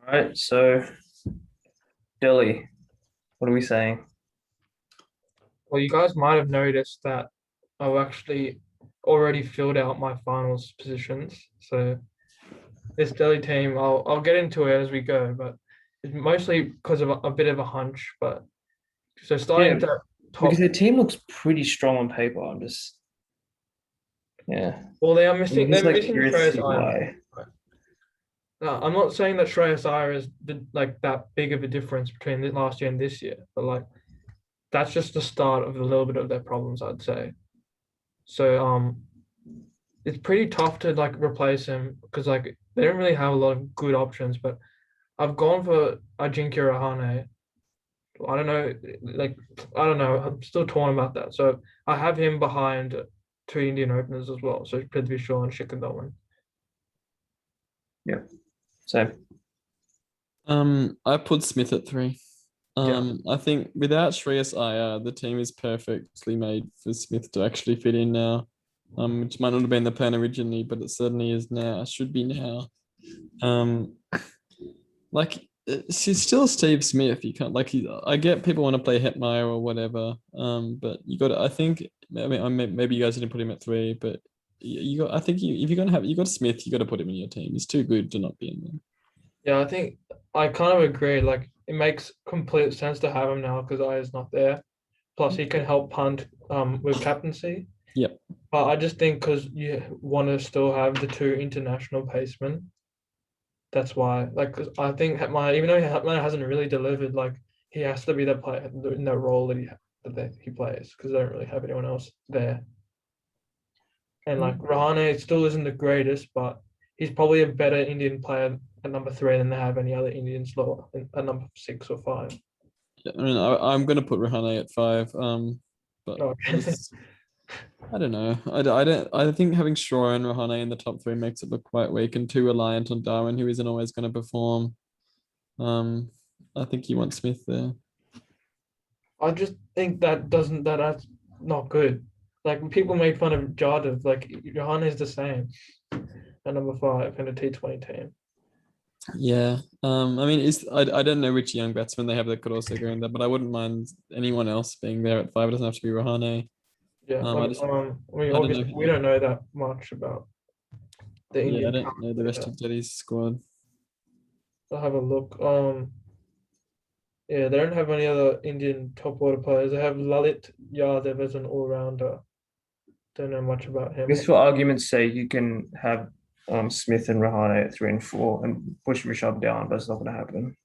All right, so Delhi, what are we saying? Well, you guys might have noticed that I've actually already filled out my finals positions. So this Delhi team, I'll get into it as we go, but it's mostly because of a bit of a hunch. But so starting Yeah, at the because top, their team looks pretty strong on paper. Yeah, well, they are I'm missing. just They're like missing curious to Shreyas see Iyer. why. No, I'm not saying that Shreyas Iyer is like that big of a difference between last year and this year, but like that's just the start of a little bit of their problems, I'd say. So it's pretty tough to like replace him because like they don't really have a lot of good options. But I've gone for Ajinkya Rahane. I don't know, like I don't know. I'm still torn about that. So I have him behind two Indian openers as well. So Prithvi Shaw and Shikhar Dhawan. Yeah, so I put Smith at three. Yeah, I think without Shreyas Iyer, the team is perfectly made for Smith to actually fit in now. Which might not have been the plan originally, but it certainly is now. Should be now. Um, like she's still Steve Smith. You can't I get people want to play Hetmeyer or whatever. But you got. I think. Maybe you guys didn't put him at three, but you got. I think if you're gonna have you got Smith, you got to put him in your team. He's too good to not be in there. yeah. I think I kind of agree. Like it makes complete sense to have him now because Iyer's not there. Plus, he can help punt with captaincy. Yep. But I just think because you want to still have the two international pacemen, that's why. Like, 'cause I think Hetmeyer, even though Hetmeyer hasn't really delivered, like he has to be the player in that role that he plays because they don't really have anyone else there. And like Rahane still isn't the greatest, but he's probably a better Indian player at number three than they have any other Indians lower at number six or five. Yeah, I mean, I'm gonna put Rahane at five. But Oh, I don't know. I don't. I think having Shaw and Rahane in the top three makes it look quite weak and too reliant on Darwin, who isn't always going to perform. Um, I think you want Smith there. I just think that's not good. Like people made fun of Jadav, like Johanna is the same at number five in a T20 team. Yeah. I mean, I don't know which young batsman they have that could also go in there, but I wouldn't mind anyone else being there at five. It doesn't have to be Rahane. Yeah, I just I mean, I don't obviously we know. don't know that much about the Yeah, I Indian don't know the talent. rest of Delhi's squad. I'll have a look. Yeah, they don't have any other Indian top order players. They have Lalit Yadav as an all rounder. Don't know much about I him. guess for argument's sake, you can have Smith and Rahane at 3 and 4 and push Rishabh down, but it's not going to happen.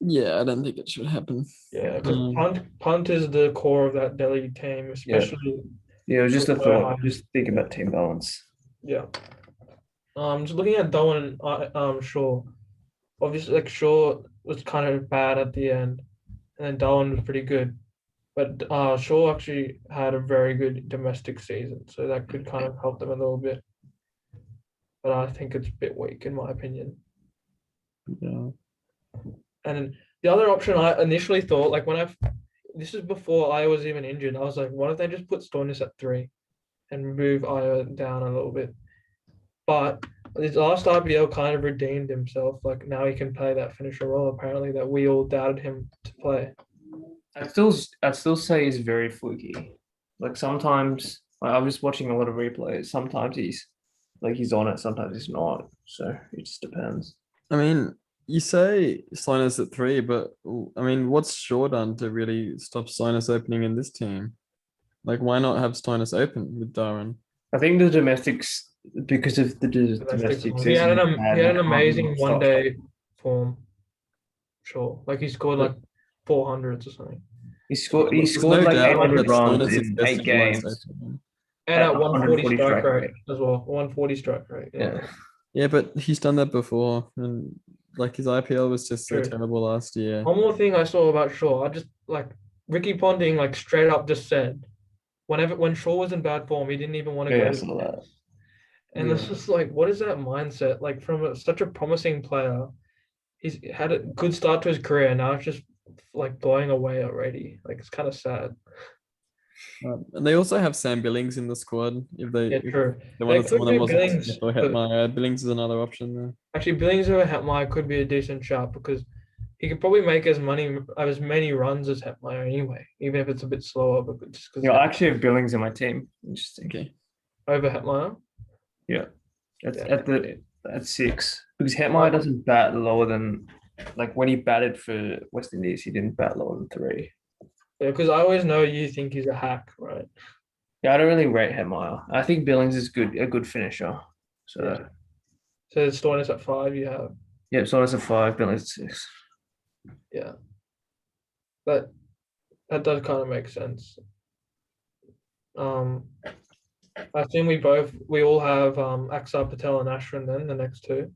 Yeah, I don't think it should happen. Yeah, because Um, punt is the core of that Delhi team, Yeah, especially yeah, it was just with a low thought. height. Just thinking about team balance. Yeah. Just looking at Dhawan and Shaw. Obviously, like Shaw was kind of bad at the end, and then Dhawan was pretty good. But Shaw actually had a very good domestic season, so that could kind of help them a little bit. But I think it's a bit weak in my opinion. yeah. And then the other option I initially thought, like this is before I was even injured, I was like, what if they just put Stoinis at three and move Io down a little bit? But his last IPL kind of redeemed himself. Like now he can play that finisher role. Apparently, that we all doubted him to play. I'd still say he's very fluky. Like sometimes I was just watching a lot of replays. Sometimes he's on it, sometimes he's not. So it just depends. I mean, you say Sinus at three, but I mean, what's Shaw done to really stop Sinus opening in this team? Like, why not have Sinus open with Darwin? I think the domestics because of the Domestic domestic form. season He had an he can't amazing one stop. day form. Sure, like he scored like 400s or something, He scored he There's scored no like doubt that 800 runs Sinus is in best eight utilized games opening. and at at 140 140 strike strike rate rate. as well. 140 strike rate. Yeah, Yeah. Yeah, but he's done that before, and like his IPL was just so true. terrible last year. One more thing I saw about Shaw, I just like Ricky Ponting like straight up just said when Shaw was in bad form, he didn't even want to Yeah, go I to saw the that. test. And it's Yeah. just like, what is that mindset? Like from such a promising player, he's had a good start to his career. Now it's just like blowing away already. Like it's kind of sad. And they also have Sam Billings in the squad. If they Yeah, if true. they They wanted could someone that do wasn't Billings, Smith or but Hetmeyer, Billings is another option there. actually Billings over Hetmeyer could be a decent shout because he could probably make as many runs as Hetmeyer anyway, even if it's a bit slower. But just because I actually have Billings in my team. Interesting. Okay. over Hetmeyer, Yeah, that's yeah. at 6 because Hetmeyer doesn't bat lower than like when he batted for West Indies, he didn't bat lower than 3. Yeah, because I always know you think he's a hack, right? Yeah, I don't really rate Hetmeyer. I think Billings is a good finisher. So Yeah. So it's Stoinis at 5. You have yeah, so it's a 5, Billings at 6. yeah, that that does kind of make sense. I think we all have Axar Patel and Ashwin then the next two.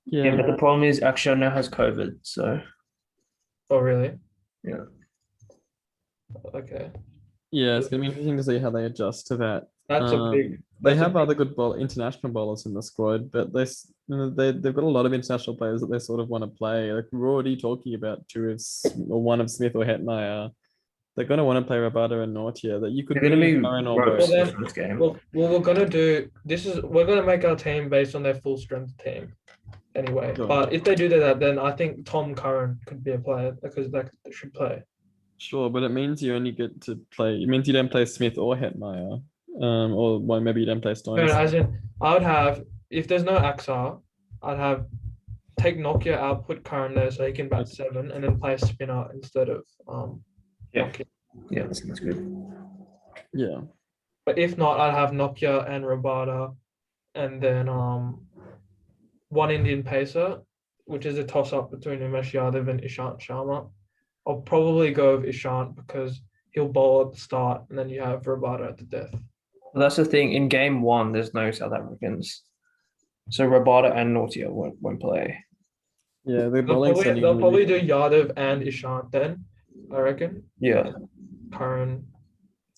Yeah, Yeah. but the problem is Akshay now has COVID, so Oh really? yeah. Okay. Yeah, it's gonna be interesting to see how they adjust to that. That's a big. They That's a have big- other good international bowlers in the squad, but they've got a lot of international players that they sort of want to play. Like we're already talking about one of Smith or Hetmeyer. They're going to want to play Rabada and Nortia. That you could They're bring gonna in be Curran or ropes both. in the first game. Well, we're gonna do this is we're gonna make our team based on their full strength team, anyway. Sure. But if they do that, then I think Tom Curran could be a player because that should play. Sure, but it means you only get to play. It means you don't play Smith or Hetmeyer, or well, maybe you don't play No, Stoinis. as in, I would have if there's no Axar, I'd have take Nokia out, put Curran there so he can bat 7, and then play a spinner instead of Yeah. Nokia. Yeah, that's good. Yeah, But if not, I'd have Nokia and Rabada, and then one Indian pacer, which is a toss up between Umesh Yadav and Ishant Sharma. I'll probably go with Ishant because he'll bowl at the start, and then you have Rabada at the death. Well, that's the thing. In game 1, there's no South Africans, so Rabada and Nortia won't play. yeah. They're They'll bowling. probably do Yadav and Ishant then, I reckon. Yeah, Curran.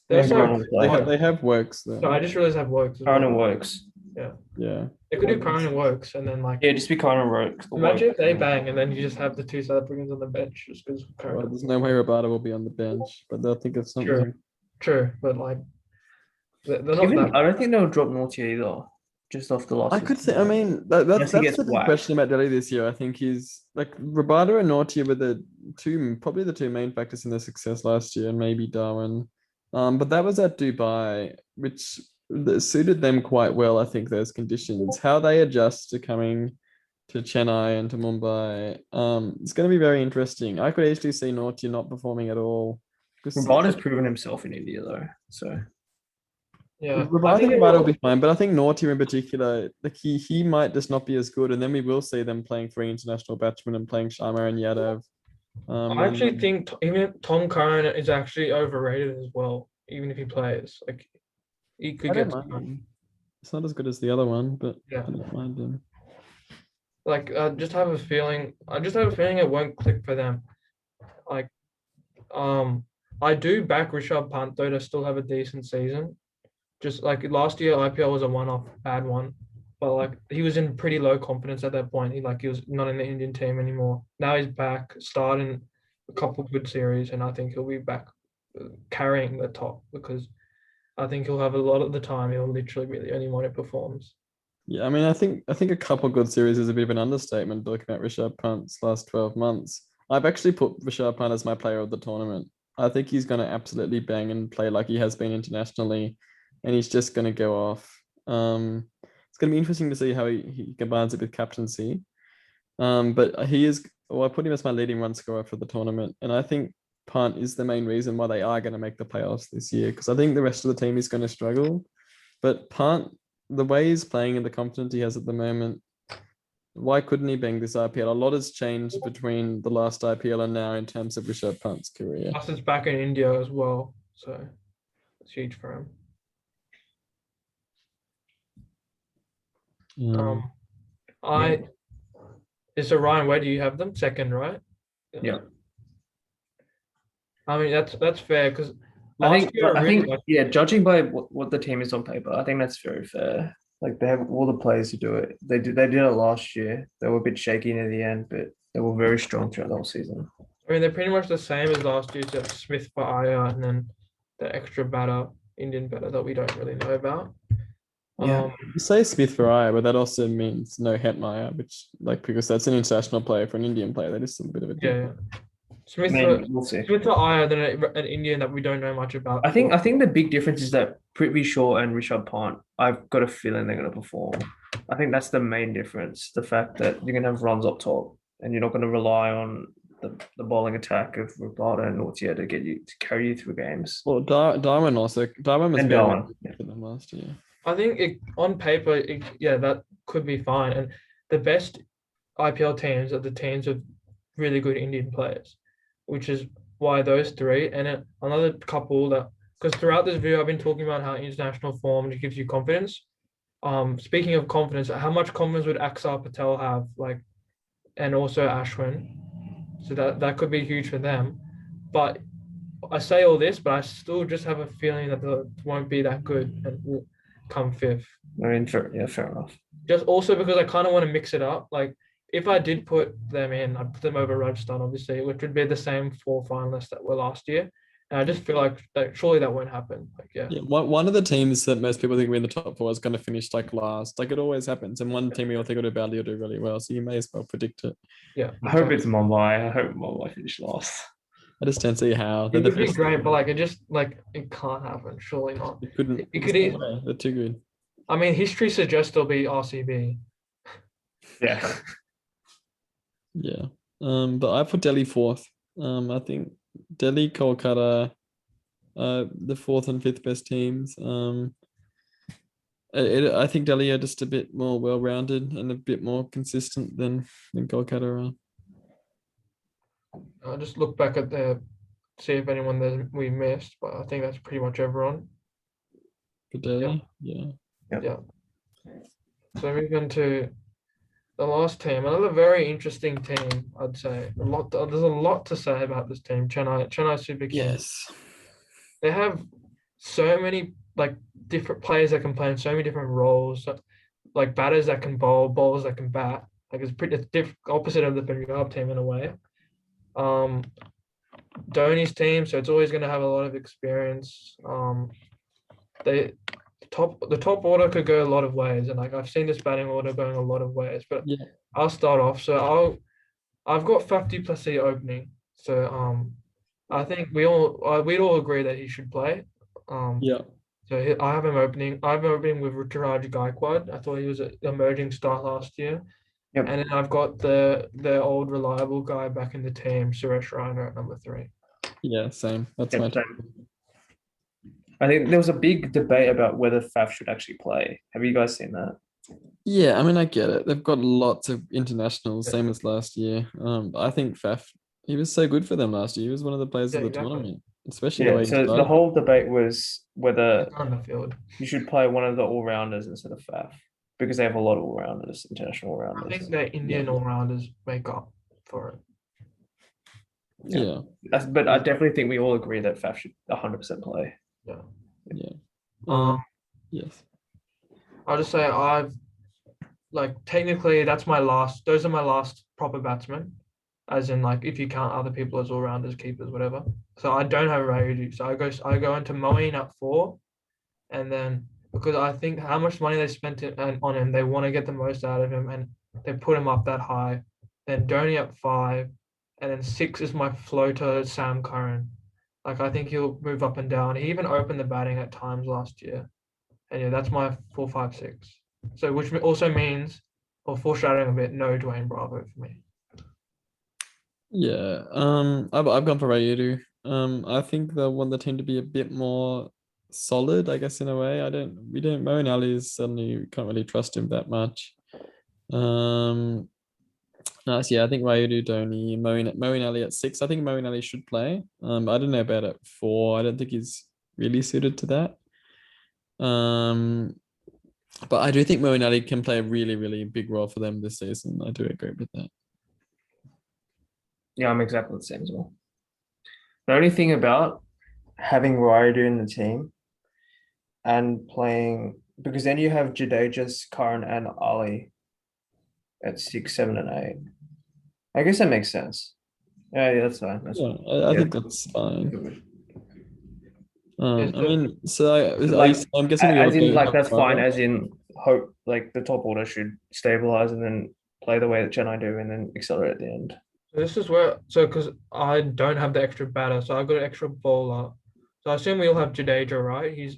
Yeah, There's Curran no. will play. They have works So though. I just realized I have Works. as Curran well. and Works. Yeah. They could do Curran and Works, and then like. Yeah, just be Curran and Works. Imagine if they bang, and then you just have the 2 South Africans on the bench just because Well, Curran. there's no way Rabada will be on the bench, but they'll think of something. True, but like they're not Even that. I don't think they'll drop Nortia either. Just off the last. I could say. I season. mean, Unless he that's gets the big whacked. question about Delhi this year. I think is like Rabada and Nortia were probably the two main factors in their success last year, and maybe Darwin. But that was at Dubai, which suited them quite well. I think those conditions, how they adjust to coming to Chennai and to Mumbai, it's going to be very interesting. I could actually see Nortia not performing at all. Rabada's proven himself in India though, so Yeah, I think Rabada will be fine, but I think Nortia in particular, like he might just not be as good, and then we will see them playing 3 international batsmen and playing Sharma and Yadav. I actually think even Tom Curran is actually overrated as well. Even if he plays, like he could I get don't mind him. It's not as good as the other one, but Yeah. I don't mind him. like I just have a feeling. I just have a feeling it won't click for them. Like, I do back Rishabh Pant though to still have a decent season. Just like last year, IPL was a one-off bad one, but like he was in pretty low confidence at that point. He was not in the Indian team anymore. Now he's back, starting a couple good series, and I think he'll be back carrying the top because I think he'll have a lot of the time. He'll literally be the only one who performs. Yeah, I mean, I think a couple good series is a bit of an understatement looking at Rishabh Pant's last 12 months. I've actually put Rishabh Pant as my player of the tournament. I think he's going to absolutely bang and play like he has been internationally, and he's just going to go off. It's going to be interesting to see how he combines it with captaincy. But he is. Well, I put him as my leading run scorer for the tournament, and I think Pant is the main reason why they are going to make the playoffs this year because I think the rest of the team is going to struggle. But Pant, the way he's playing and the confidence he has at the moment, why couldn't he bang this IPL? A lot has changed between the last IPL and now in terms of Rishabh Pant's career. Plus, it's back in India as well, so it's huge for him. So Ryan, where do you have them? Second, right? yeah. I mean that's fair because I think yeah, judging by what the team is on paper, I think that's very fair. Like they have all the players to do it. They did it last year. They were a bit shaky near the end, but they were very strong throughout the whole season. I mean they're pretty much the same as last year, except Smith for Aya and then the extra batter, Indian batter that we don't really know about. Yeah. You say Smith for Aya, but that also means no Hetmeyer, which because that's an international player for an Indian player. That is a bit of a difference. Yeah. Smith I for mean, we'll see. Smith for Iyer than an Indian that we don't know much about. I think the big difference is that Prithvi Shaw and Rishabh Pant, I've got a feeling they're going to perform. I think that's the main difference. The fact that you're going to have runs up top and you're not going to rely on the bowling attack of Rabada and Nortia to carry you through games. Well, Darwin was And very Darwin. good for them last year. I think on paper, that could be fine. And the best IPL teams are the teams with really good Indian players, which is why those three and another couple that, because throughout this video I've been talking about how international form gives you confidence. Speaking of confidence, how much confidence would Axar Patel have, like, and also Ashwin? So that could be huge for them. But I say all this, but I still just have a feeling that they won't be that good and will come fifth. I mean, fair enough. Just also because I kind of want to mix it up. Like, if I did put them in, I'd put them over Rajasthan, obviously, which would be the same 4 finalists that were last year. And I just feel like surely that won't happen. Like, yeah. One of the teams that most people think will be in the top 4 is going to finish like last. Like it always happens. And one team we all think will do badly or do really well. So you may as well predict it. Yeah. I hope it's Mumbai. I hope Mumbai finish last. I just don't see how. It would be great, but like it can't happen. Surely not. It couldn't. It could. They're too good. I mean, history suggests they'll be RCB. Yeah. Yeah. But I put Delhi 4th. I think Delhi, Kolkata, the 4th and 5th best teams. I think Delhi are just a bit more well-rounded and a bit more consistent than Kolkata are. I'll just look back at see if anyone that we missed, but I think that's pretty much everyone. For Delhi, yeah. Yeah. So moving to the last team, another very interesting team, I'd say. There's a lot to say about this team, Chennai Super Kings. Yes. They have so many like different players that can play in so many different roles, like batters that can bowl, bowlers that can bat. Like it's opposite of the Punjab team in a way. Dhoni's team, so it's always going to have a lot of experience. The top order could go a lot of ways, and like I've seen this batting order going a lot of ways. But yeah, I'll start off. So I've got Faf du Plessis opening. So I think we'd all agree that he should play. yeah. So I have him opening. I have him opening with Ruturaj Gaikwad. I thought he was an emerging star last year. Yep. And then I've got the old reliable guy back in the team, Suresh Raina at number 3. Yeah, same. That's Yep, my same. I think there was a big debate about whether Faf should actually play. Have you guys seen that? Yeah, I mean, I get it. They've got lots of internationals, same as last year. I think Faf, he was so good for them last year. He was one of the players of the tournament, especially the way he So the started. whole debate was whether On the field. you should play one of the all-rounders instead of Faf because they have a lot of all-rounders, international I all-rounders. think the Indian all-rounders make up for it. Yeah. But I definitely think we all agree that Faf should 100% play. Yeah. Yes. I'll just say technically those are my last proper batsmen, as in like if you count other people as all-rounders, keepers, whatever. So I don't have Rayudu. So I go into Moeen at 4, and then because I think how much money they spent on him, they want to get the most out of him, and they put him up that high. Then Dhoni at 5, and then 6 is my floater, Sam Curran. Like I think he'll move up and down. He even opened the batting at times last year, and yeah, that's my 4, 5, 6. So which also means, or foreshadowing a bit, no Dwayne Bravo for me. Yeah. I've gone for Rayudu. I think they want the team to be a bit more solid, I guess, in a way. Moeen Ali is suddenly, we can't really trust him that much. Nice. Yeah, I think Rayudu, Dhoni, Moeen Ali at 6. I think Moeen Ali should play. I don't know about at 4. I don't think he's really suited to that. But I do think Moeen Ali can play a really, really big role for them this season. I do agree with that. Yeah, I'm exactly the same as well. The only thing about having Rayudu in the team and playing, because then you have Jadeja, Curran, and Ali at 6, 7, and 8. I guess that makes sense. Yeah, that's fine. I think that's fine. Yeah, I mean, so Like, I'm guessing we all as in, go like, that's fine. Bravo. As in, hope like the top order should stabilize and then play the way that Chennai do, and then accelerate at the end. this is where because I don't have the extra batter, so I've got an extra bowler. So I assume we all have Jadeja, right? He's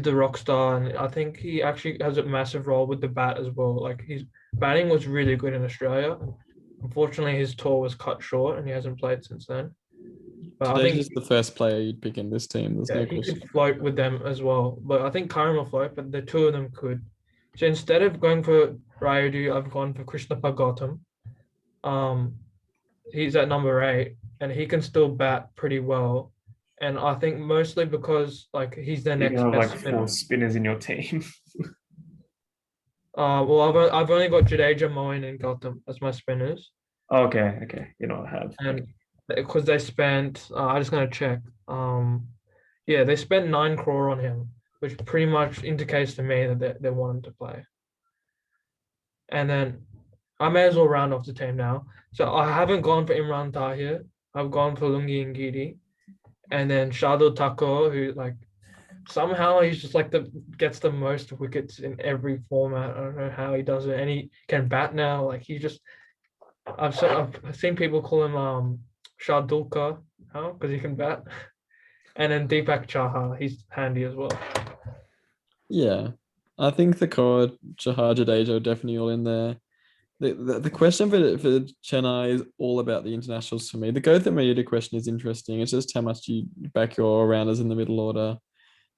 the rock star, and I think he actually has a massive role with the bat as well. Like his batting was really good in Australia. Unfortunately, his tour was cut short, and he hasn't played since then. But I Today's think just the first player you'd pick in this team. There's yeah, no he question. could float with them as well. But I think Karim will float, but the two of them could. So instead of going for Rayudu, I've gone for Krishna Gautam. Um, he's at number 8, and he can still bat pretty well. And I think mostly because like he's the You can next have best like spinner. 4 spinners in your team. Well, I've only got Jadeja, Moeen, and Gautam as my spinners, Okay. You know what I have. and because they spent, I just gonna check. Yeah, they spent 9 crore on him, which pretty much indicates to me that they want him to play. And then I may as well round off the team now. So I haven't gone for Imran Tahir. I've gone for Lungi Ngidi, and then Shardul Thakur, who like somehow he's just like the gets the most wickets in every format. I don't know how he does it, and he can bat now. Like he just, I've seen people call him Shardulka, how because he can bat, and then Deepak Chahar, he's handy as well. Yeah, I think the core Jahar Jadeja are definitely all in there. The question for Chennai is all about the internationals for me. The Gautam Mayuda question is interesting. It's just how much you back your all-rounders in the middle order.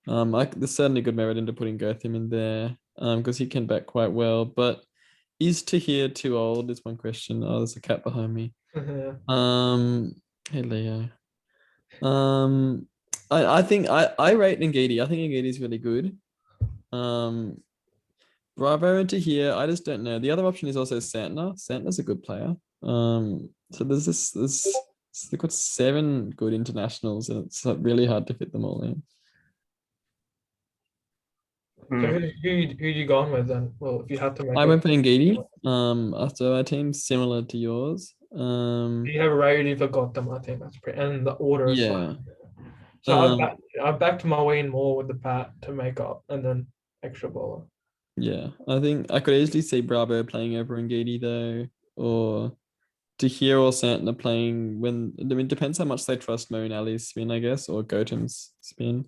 There's certainly good merit into putting Gautam in there because he can bat quite well. But is Tahir too old? Is one question. Oh, there's a cat behind me. Hey Leo. I think I rate Ngidi. I think Ngidi is really good. Bravo into here. I just don't know. The other option is also Santner. Santner's a good player. So they've got 7 good internationals, and it's really hard to fit them all in. So who you gone with then? Well, if you had to make I went for Ngidi. After our team's similar to yours. you have Rayudu for Gautam, I think that's pretty, and the order is fine. Yeah. So I backed Moeen more with the bat to make up, and then extra bowler. Yeah, I think I could easily see Bravo playing over Ngidi though, or Tahir or Santner playing when. I mean, it depends how much they trust Moeen Ali's spin, I guess, or Gautam's spin.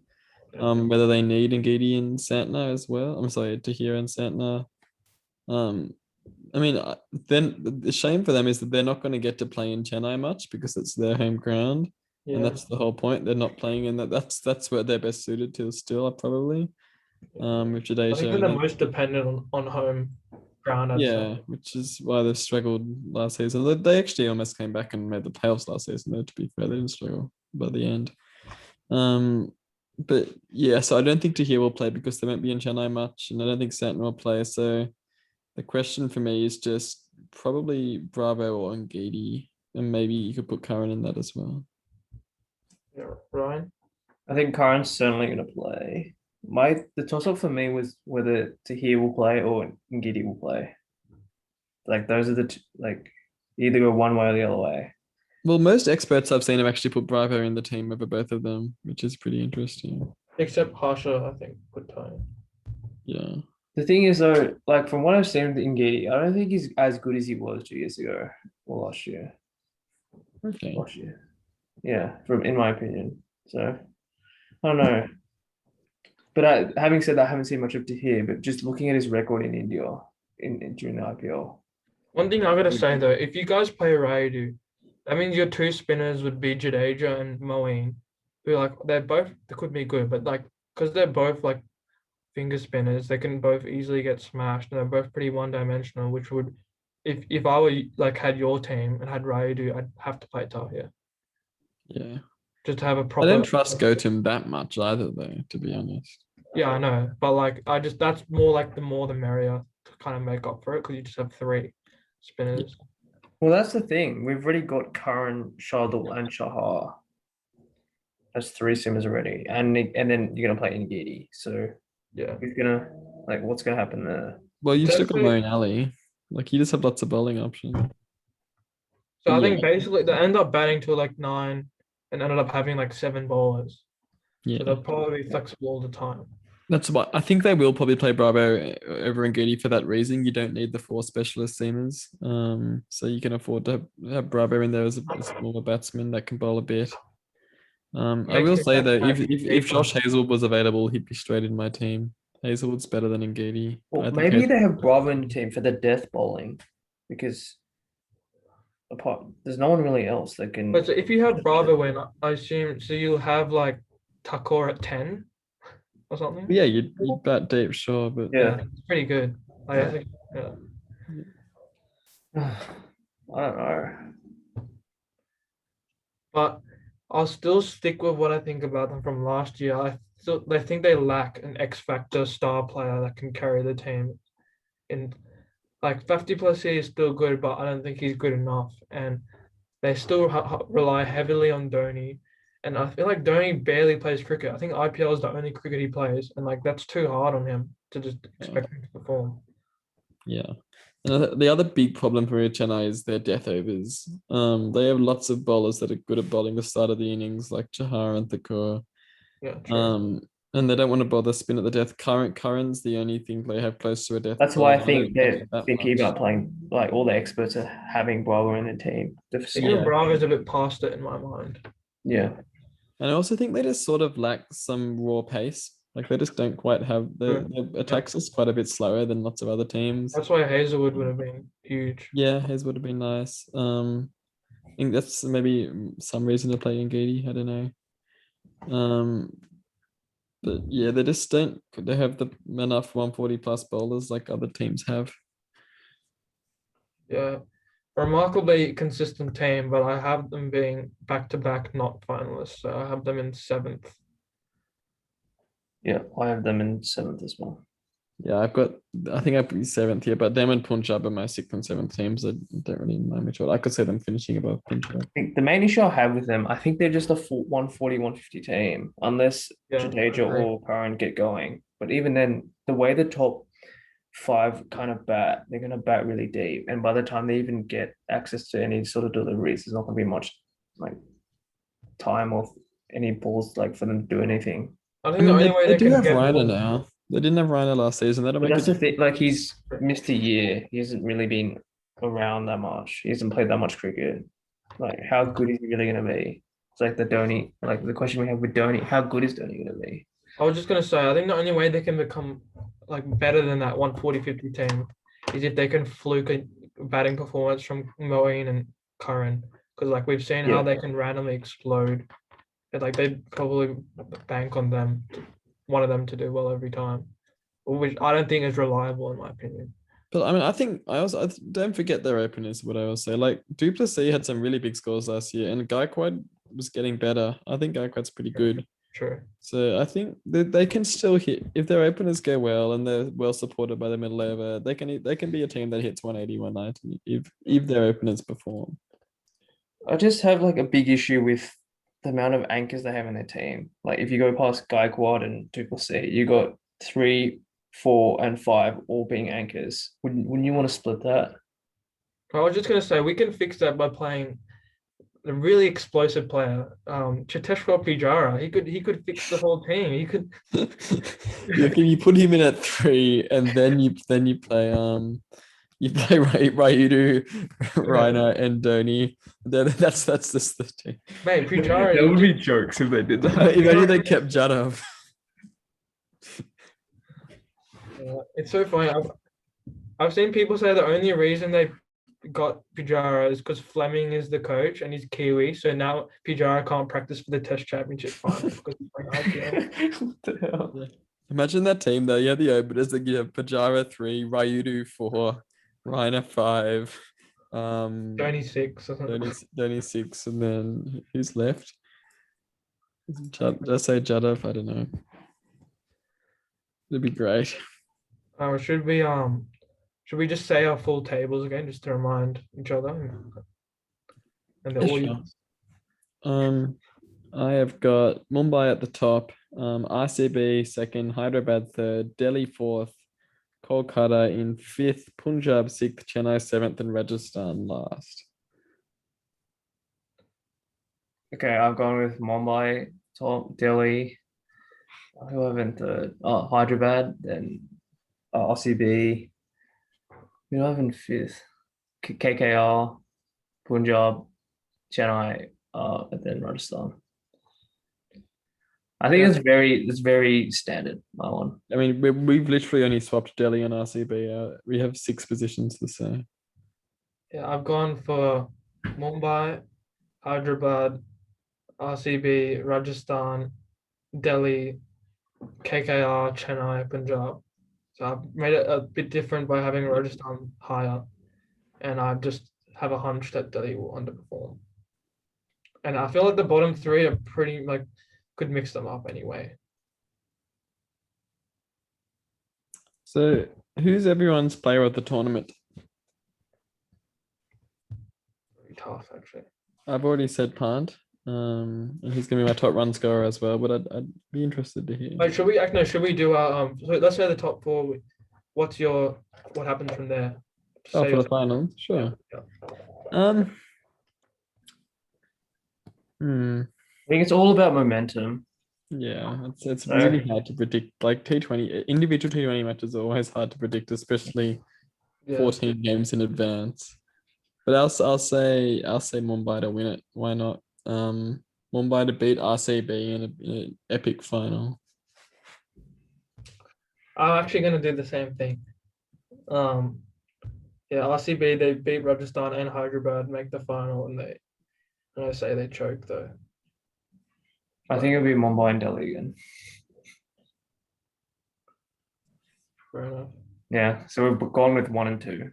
Whether they need Ngidi and Santner as well. I'm sorry, Tahir and Santner. I mean, then the shame for them is that they're not going to get to play in Chennai much because it's their home ground, and that's the whole point. They're not playing in that. That's where they're best suited to still, probably. With Jadeja. I think they're the most dependent on home ground. Which is why they've struggled last season. They actually almost came back and made the playoffs last season. Though, to be fair, they didn't struggle by the end. But yeah, so I don't think Tahir will play because they won't be in Chennai much, and I don't think Santner will play. So the question for me is just probably Bravo or Ngidi, and maybe you could put Curran in that as well. Yeah, Ryan. I think Karen's certainly going to play. The toss up for me was whether Tahir will play or Ngidi will play. Like those are the like either go one way or the other way. Well, most experts I've seen have actually put Bravo in the team over both of them, which is pretty interesting. Except Harsha, I think, put Tony. Yeah. The thing is though, like from what I've seen with Ngidi, I don't think he's as good as he was 2 years ago or last year. Okay. Last year. Yeah, in my opinion. So I don't know. But having said that, I haven't seen much of Tahir, but just looking at his record in India during the IPL. One thing I gotta say though, if you guys play Rayudu, that means your 2 spinners would be Jadeja and Moeen, who like they could be good, but like because they're both like finger spinners, they can both easily get smashed, and they're both pretty one-dimensional. Which would, if I were like had your team and had Rayudu, I'd have to play Tahir. Yeah. Just to have a proper. I don't trust Gautam that much either, though, to be honest. Yeah, I know, but like that's more like the more the merrier to kind of make up for it because you just have 3 spinners. Well, that's the thing. We've already got Karan, Shardul, and Shahar. That's 3 simmers already, and then you're gonna play Ngidi. So Yeah, what's gonna happen there? Well, you've still got Definitely. Moeen Ali. Like, you just have lots of bowling options. So I think basically they end up batting to like 9 and ended up having like 7 bowlers. Yeah, So they'll probably be flexible all the time. that's what I think they will probably play Bravo over Ngidi for that reason. You don't need the 4 specialist seamers, so you can afford to have Bravo in there as a smaller batsman that can bowl a bit. I Makes will me say though, if deeper. Josh Hazelwood was available, he'd be straight in my team. Hazelwood's better than Ngidi. Well, I think maybe they Hazelwood- have Bravo in the team for the death bowling because there's no one really else that can. But so if you have Bravo in, I assume so you'll have like Tucker at 10 or something. Yeah, you'd bat deep, sure, but Yeah. It's pretty good. I think, yeah. I don't know. But I'll still stick with what I think about them from last year. I think they lack an X factor star player that can carry the team. In like 50 plus he is still good, but I don't think he's good enough. And they still rely heavily on Dhoni. And I feel like Dhoni barely plays cricket. I think IPL is the only cricket he plays, and like that's too hard on him to just expect him to perform. yeah. And the other big problem for Chennai is their death overs. They have lots of bowlers that are good at bowling the start of the innings, like Chahar and Thakur. Yeah, true. And they don't want to bother spin at the death. Curran's the only thing they have close to a death. That's why I ball. think don't they're like that thinking much. about playing, like all the experts are having Bravo in the team. Even Bravo's a bit past it in my mind. Yeah. And I also think they just sort of lack some raw pace. Like they just don't quite have their attacks is quite a bit slower than lots of other teams. That's why Hazelwood would have been huge. Yeah, his would have been nice. I think that's maybe some reason to play Ngidi. I don't know. But yeah, they just don't. They have the enough 140 plus bowlers like other teams have. Yeah. Remarkably consistent team, but I have them being back to back not finalists. So I have them in 7th. Yeah, I have them in 7th as well. Yeah, I think I've put 7th here, but them and Punjab are my 6th and 7th teams. I don't really mind which one. I could see them finishing above Punjab. I think the main issue I have with them, I think they're just a 140, 150 team, unless Jadeja or Curran get going. But even then, the way the top 5 kind of bat, they're going to bat really deep. And by the time they even get access to any sort of deliveries, there's not going to be much like time or any balls like for them to do anything. I think the only way they do can have get Reiner now. They didn't have Reiner last season. That'll But make that's the thing. Like he's missed a year. He hasn't really been around that much. He hasn't played that much cricket. Like how good is he really going to be? It's like the Dhoni. Like the question we have with Dhoni: how good is Dhoni going to be? I was just gonna say, I think the only way they can become like better than that 140-50 team is if they can fluke a batting performance from Moeen and Curran. Because like we've seen how they can randomly explode. And, like they probably bank on them, one of them to do well every time, which I don't think is reliable in my opinion. But I mean, I don't forget their openers. What I will say, like Duplessis had some really big scores last year, and Gaikwad was getting better. I think Gaikwad's pretty good. Sure. So I think they can still hit if their openers go well and they're well supported by the middle over. They can be a team that hits 180, 190 if their openers perform. I just have like a big issue with the amount of anchors they have in their team. Like if you go past Gaikwad and Duplessis, you got 3, 4, and 5 all being anchors. Wouldn't you want to split that? I was just gonna say we can fix that by playing a really explosive player, Cheteshwar Pujara. He could fix the whole team. He could. You put him in at 3, and then you play Rayudu, Reiner, and Dhoni. That's just the team. Mate, Pujara. That would be jokes if they did that. If only they kept Jadhav. It's so funny. I've seen people say the only reason they got Pujara is because Fleming is the coach and he's Kiwi. So now Pujara can't practice for the Test Championship final because he's playing IPL. What the hell? Yeah. Imagine that team though. You have the openers that you have Pujara 3, Rayudu 4, Reiner 5, Dhoni 6 or something. Dhoni 6, and then who's left? Did I say Jadhav? I don't know. It'd be great. Should we just say our full tables again just to remind each other and the audience? Sure. I have got Mumbai at the top, RCB second, Hyderabad third, Delhi fourth, Kolkata in fifth, Punjab 6th, Chennai 7th, and Rajasthan last. Okay, I've gone with Mumbai, top, Delhi, Who have in third? Oh, Hyderabad, then RCB. Who have in fifth? KKR, Punjab, Chennai, and then Rajasthan. I think Yeah. it's very standard. My one. I mean, we've literally only swapped Delhi and RCB out. We have 6 positions the same. Yeah, I've gone for Mumbai, Hyderabad, RCB, Rajasthan, Delhi, KKR, Chennai, Punjab. So I've made it a bit different by having Rajasthan higher, and I just have a hunch that Delhi will underperform. And I feel like the bottom three are pretty like could mix them up anyway. So, who's everyone's player of the tournament? Very tough actually. I've already said Pant, and he's gonna be my top run scorer as well. But I'd be interested to hear. Wait, should we do our so let's say the top four. What happens from there? Oh, Say for the your- finals, sure. Yeah. I think it's all about momentum. Yeah, it's So- really hard to predict. Like T20, individual T20 matches are always hard to predict, especially Yeah. 14 games in advance. But I'll say Mumbai to win it. Why not? Mumbai to beat RCB in an epic final. I'm actually gonna do the same thing. Yeah, RCB they beat Rajasthan and Hyderabad, make the final, and I say they choke though. I think it'll be Mumbai and Delhi again. Fair enough. Yeah, so we've gone with 1 and 2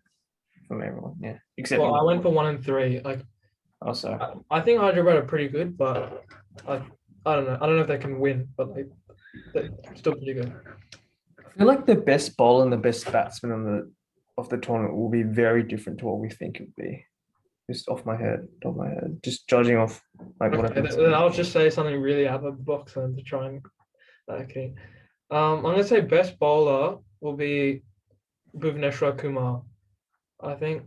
from everyone. Yeah, except Well, I went for 1 and 3. Like also. I think Hyderabad are pretty good, but I don't know. I don't know if they can win, but like they're still pretty good. I feel like the best bowler and the best batsman of the tournament will be very different to what we think it would be. Just top of my head, just judging off like what Okay, I've then I'll just say something really out of the box then to try and okay. I'm gonna say best bowler will be Bhuvneshwar Kumar. I think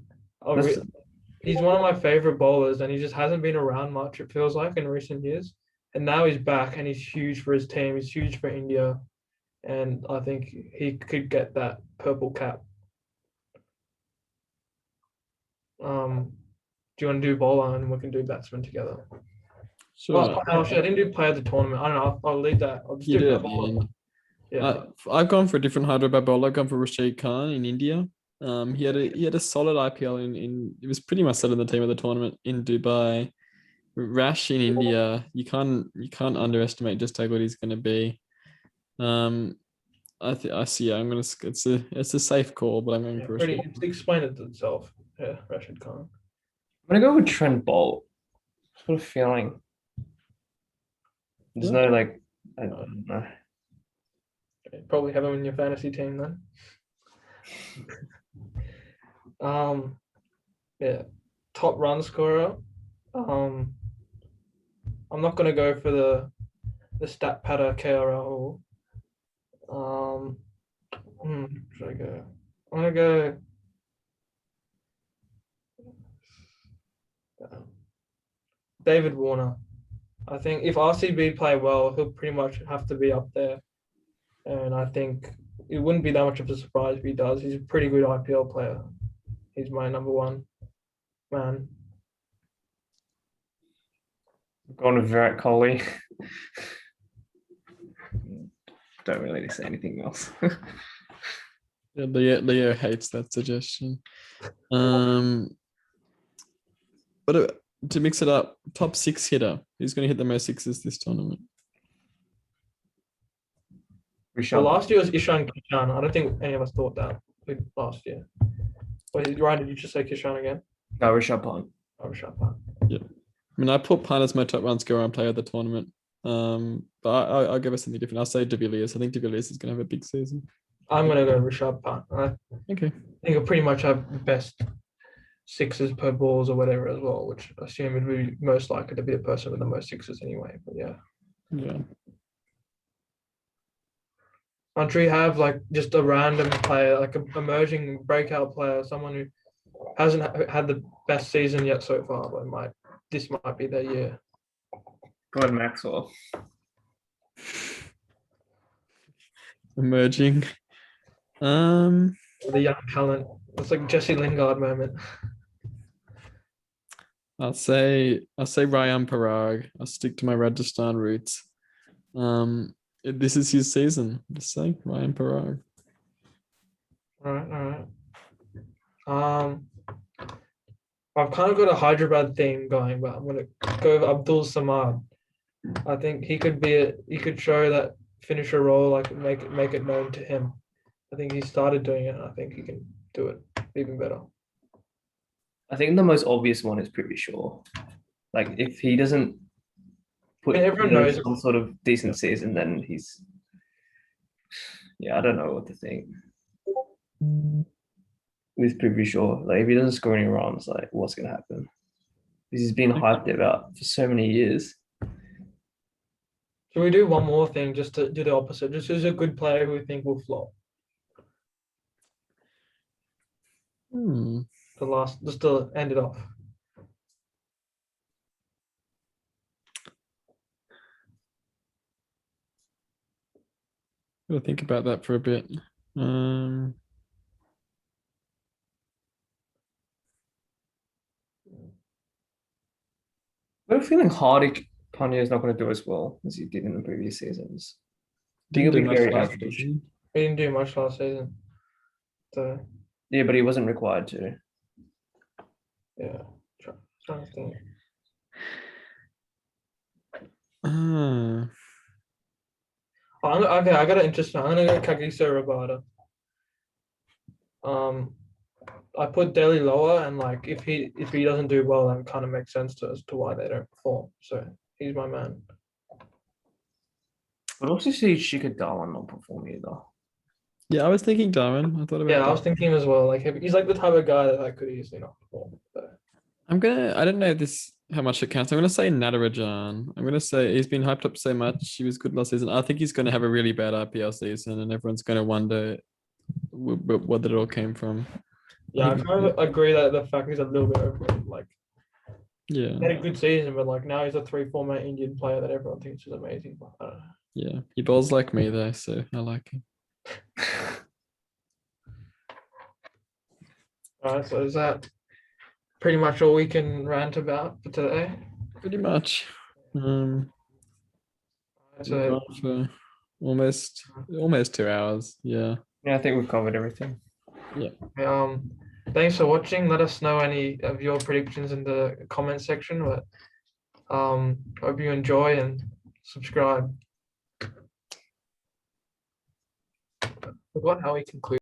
he's one of my favorite bowlers, and he just hasn't been around much. It feels like in recent years, and now he's back, and he's huge for his team. He's huge for India, and I think he could get that purple cap. Do you want to do bowler and we can do batsman together? Sure. Oh, actually, I didn't do player of the tournament. I don't know. I'll leave that. I'll just You do did at the bowler. end. Yeah. I've gone for a different Hyderabad bowler. I've gone for Rashid Khan in India. He had a solid IPL in it was pretty much set in the team of the tournament in Dubai. Rash in India, you can't underestimate just how good he's going to be. I see. I'm gonna. It's a safe call, but I'm going for Pretty. Rashid. It's explained it itself. Yeah, Rashid Khan. I'm gonna go with Trent Bolt. Just got a feeling. There's no like I don't know. Probably have him in your fantasy team then. Yeah, top run scorer. I'm not gonna go for the stat patter KRL. Should I go? I'm gonna go. David Warner. I think if RCB play well, he'll pretty much have to be up there. And I think it wouldn't be that much of a surprise if he does. He's a pretty good IPL player. He's my number one man. Going with Virat Kohli. Don't really need to say anything else. Yeah, Leo hates that suggestion. But to mix it up, top 6 hitter. Who's going to hit the most sixes this tournament? Well, last year was Ishan Kishan. I don't think any of us thought that last year. Wait, Ryan, did you just say Kishan again? No, Rishabh Pant. Oh, Rishabh Pant. Yeah. I mean, I put Pant as my top run scorer and player of the tournament. But I'll give us something different. I'll say De Villiers. I think De Villiers is going to have a big season. I'm going to go Rishabh Pant. I Okay. think he'll pretty much have the best sixes per balls or whatever as well, which I assume would be most likely to be the person with the most sixes anyway. But yeah. Yeah. Country have like just a random player, like an emerging breakout player, someone who hasn't had the best season yet so far, but this might be their year. Glenn Maxwell. emerging. The young talent. It's like Jesse Lingard moment. I'll say Ryan Parag. I'll stick to my Rajasthan roots. This is his season. Just say Ryan Parag. All right. I've kind of got a Hyderabad theme going, but I'm gonna go with Abdul Samad. I think he could show that finisher role, like make it known to him. I think he started doing it, and I think he can do it even better. I think the most obvious one is Privy Shaw. Like if he doesn't put everyone together knows. some sort of decent season, then he's I don't know what to think with Privy Shaw. Like if he doesn't score any runs, like what's gonna happen? Because he's been hyped about for so many years. Should we do one more thing just to do the opposite? Just who's a good player who we think will flop? Just to end it off. Gotta think about that for a bit. I'm feeling Hardik Pandya is not going to do as well as he did in the previous seasons. Didn't do He'll be much very last average. season. We didn't do much last season. So Yeah, but he wasn't required to. yeah. Trying to think. Okay, I got an interesting. I'm gonna go Kagiso Rabada. I put Delhi lower, and like if he doesn't do well, that kind of makes sense as to why they don't perform. So he's my man. But also see Shikhar Dhawan not perform either. Yeah, I was thinking Darwin. I thought about I was thinking as well. Like he's like the type of guy that I could easily not perform. So. I don't know how much it counts. I'm gonna say Natarajan. I'm gonna say he's been hyped up so much. He was good last season. I think he's gonna have a really bad IPL season, and everyone's gonna wonder what it all came from. Yeah, I kind of agree that the fact he's a little bit overrated. Like, yeah, he had a good season, but like now he's a 3-4 Indian player that everyone thinks is amazing. But I don't know. Yeah, he bowls like me though, so I like him. All right, so is that pretty much all we can rant about for today? Pretty much. So We've gone for almost 2 hours. Yeah. Yeah, I think we've covered everything. Yeah. Thanks for watching. Let us know any of your predictions in the comment section. But hope you enjoy and subscribe. Forgot how we conclude.